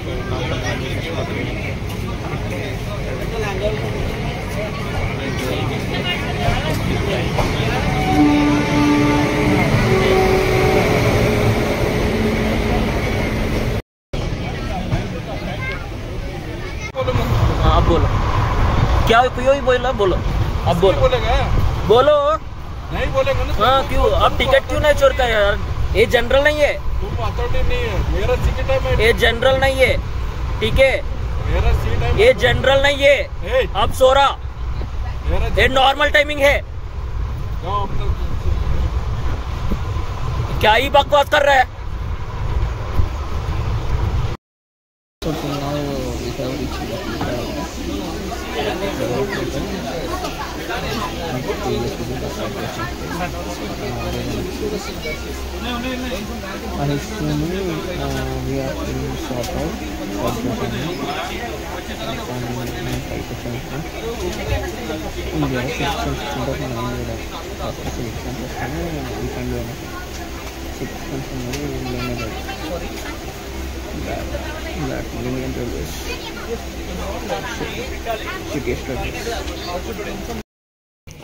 आप बोलो क्या क्यों ही बोला बोलो अब बोलो बोलो नहीं बोलेगा ना। हाँ क्यों अब टिकट क्यों नहीं चोर का यार ये जनरल नहीं है तुम अथॉरिटी नहीं है मेरा टिकट है ये जनरल नहीं है ठीक है मेरा सीट है ये जनरल नहीं है अब सो रहा मेरा ये नॉर्मल टाइमिंग है क्या ही बकवास कर रहा है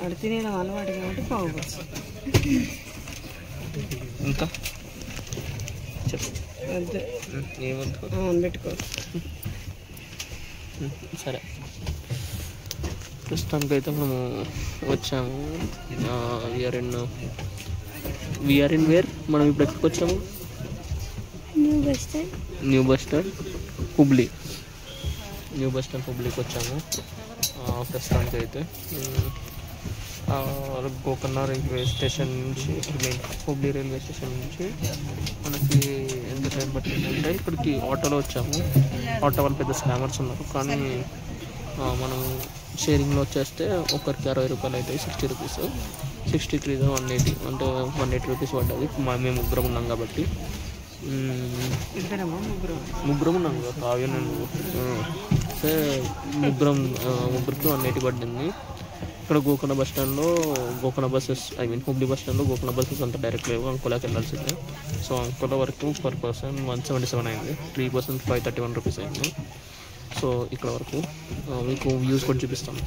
అడితే నేను అలవాటు కాబట్టి పోవచ్చు ఇంకా అంతే పెట్టుకో సరే ప్రస్తుతానికి అయితే మనము వచ్చాము వీఆర్ ఇన్ వేర్ మనం ఇప్పుడు ఎక్కడికి వచ్చాము new bus stand Hubli new bus stand హుబ్లీకి వచ్చాము ప్రస్తుతానికి అయితే గోకర్ణ రైల్వే స్టేషన్ నుంచి హుబ్లీ రైల్వే స్టేషన్ నుంచి మనకి ఎంత టైం పట్టిందంటే ఇక్కడికి ఆటోలో వచ్చాము ఆటో వాళ్ళు పెద్ద స్కామర్స్ ఉన్నారు కానీ మనం షేరింగ్లో వచ్చేస్తే ఒకరికి 60 రూపాయలు అవుతాయి 60 రూపీస్ 63 180 అంటే 180 రూపీస్ పడ్డది మేము ముగ్గురం ఉన్నాం కాబట్టి ముగ్గురం ఉన్నాం కదా కావ్య నేను సరే ముగ్గురికి 180 పడింది ఇక్కడ గోకర్ణ బస్ స్టాండ్లో గోకర్ణ బస్సెస్ హుబ్లీ బస్ స్టాండ్లో గోకర్ణ బస్సెస్ అంతా డైరెక్ట్ లేవు అంకోలాకి వెళ్ళాల్సిందే సో అంకోలా వరకు పర్ పర్సన్ 177 అయింది 3 పర్సన్ 531 రూపీస్ అయింది సో ఇక్కడ వరకు మీకు వ్యూస్ కూడా చూపిస్తాను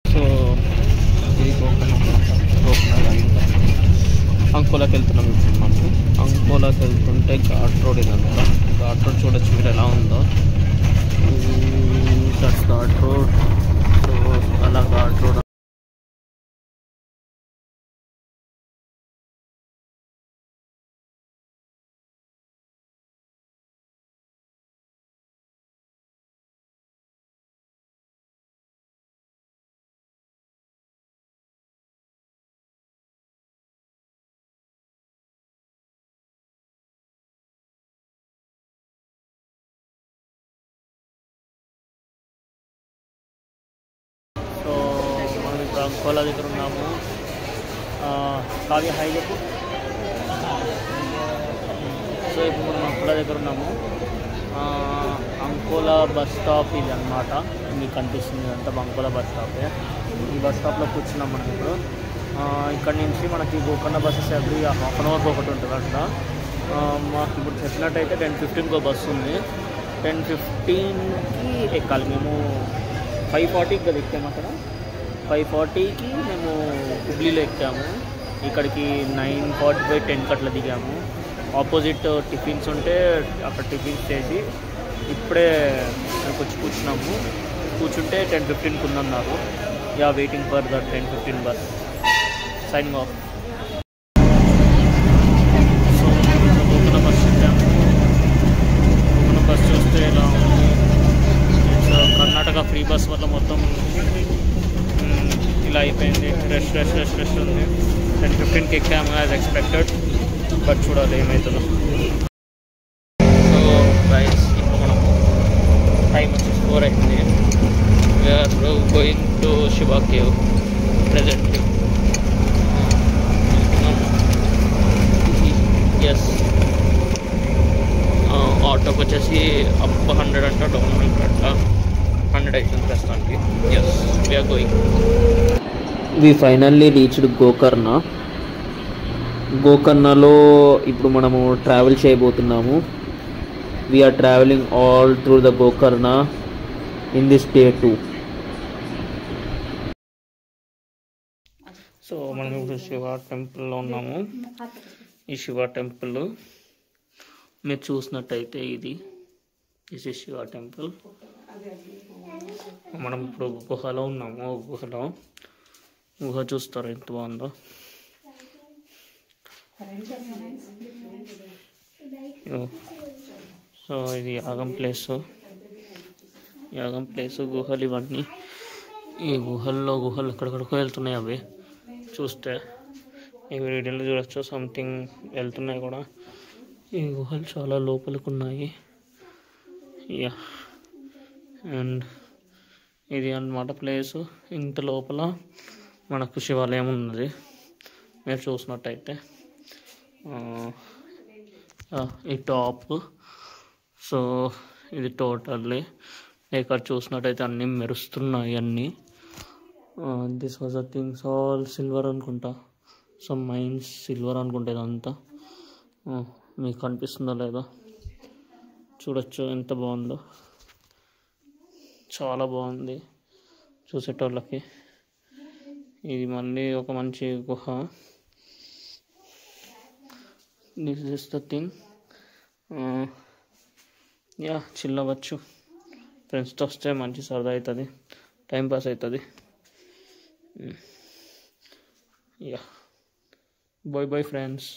సో ఇది అంకోలాకి వెళ్తున్నాం ఇప్పుడు మనము అంకోలాకి వెళ్తుంటే ఘాట్ రోడ్ ఇదంతా ఘాట్ రోడ్ చూడొచ్చు మీరు ఎలా ఉందో ఘాట్ రోడ్ సో అలా ఘాట్ రోడ్ అంకోలా దగ్గర ఉన్నాము కావ్య హై చెప్పు సో ఇప్పుడు మనం అంకోలా దగ్గర ఉన్నాము అంకోలా బస్ స్టాప్ ఇది అన్నమాట మీకు కనిపిస్తుంది అంతా అంకోలా బస్ స్టాపే ఈ బస్ స్టాప్లో కూర్చున్నాం మనం ఇప్పుడు ఇక్కడ నుంచి మనకి Gokarna buses every half an అవర్కి ఒకటి ఉంటుంది అంట మాకు ఇప్పుడు చెప్పినట్టయితే 10:15 బస్సు ఉంది 10:15కి ఎక్కాలి మేము 5:40కి కదా ఎక్కాము అక్కడ 5:40కి మేము హుబ్లీలో ఎక్కాము ఇక్కడికి 9:45 10కి అట్లా దిగాము ఆపోజిట్ టిఫిన్స్ ఉంటే అక్కడ టిఫిన్స్ చేసి ఇప్పుడే వచ్చి కూర్చుంటే 10:15కి ఉందన్నారు waiting for the 10:15 bus signing off so Gokarna bus ఎక్కాము గోకర్ణ బస్ చూస్తే ఇలా ఉంది కర్ణాటక ఫ్రీ బస్ వల్ల మొత్తం ఇలా అయిపోయింది రష్ ఉంది 10:15కి ఎక్కాము యాజ్ ఎక్స్పెక్టెడ్ బట్ చూడాలి ఏమవుతుందో సో గైస్ ఇప్పుడు మనం టైం వచ్చి 4 అయింది we are going to Shiva cave present ఎస్ ఆటోకి వచ్చేసి అప్ 100 అంట డౌన్ 100 అవుతుంది ప్రస్తుతానికి yes we are going we finally reached గోకర్ణలో ఇప్పుడు మనము ట్రావెల్ చేయబోతున్నాము we are traveling all through the Gokarna in this day 2. So మనం ఇప్పుడు శివ టెంపుల్లో ఉన్నాము. ఈ శివ టెంపుల్ మీరు చూసినట్టయితే ఇది శివ టెంపుల్. మనం ఇప్పుడు గుహలో ఉన్నాము. గుహ చూస్తారు ఎంత బాగుందో. సో ఇది యాగం ప్లేస్. గుహలు ఇవన్నీ. ఈ గుహలు ఎక్కడికడికో వెళ్తున్నాయి. అవి చూస్తే ఈ వీడియోలో చూడొచ్చు. సంథింగ్ వెళ్తున్నాయి కూడా. ఈ గుహలు చాలా లోపలికి ఉన్నాయి. అండ్ ఇది అన్నమాట ప్లేసు. ఇంత లోపల మనకు శివాలయం ఉన్నది మీరు చూసినట్టయితే. ఈ టాప్. సో ఇది టోటల్లీ ఇక్కడ చూసినట్టయితే అన్నీ మెరుస్తున్నాయి. అన్నీ this was the things all silver అనుకుంటా. సమ్ మైన్స్ సిల్వర్ అనుకుంటా. ఇదంతా మీకు కనిపిస్తుందో లేదో చూడొచ్చు. ఎంత బాగుందో, చాలా బాగుంది చూసేటోళ్ళకి. ఇది మళ్ళీ ఒక మంచి గుహ. This is the thing. Chill అవ్వచ్చు. ఫ్రెండ్స్తో వస్తే మంచి సరదా అవుతుంది, టైంపాస్ అవుతుంది. Boy friends.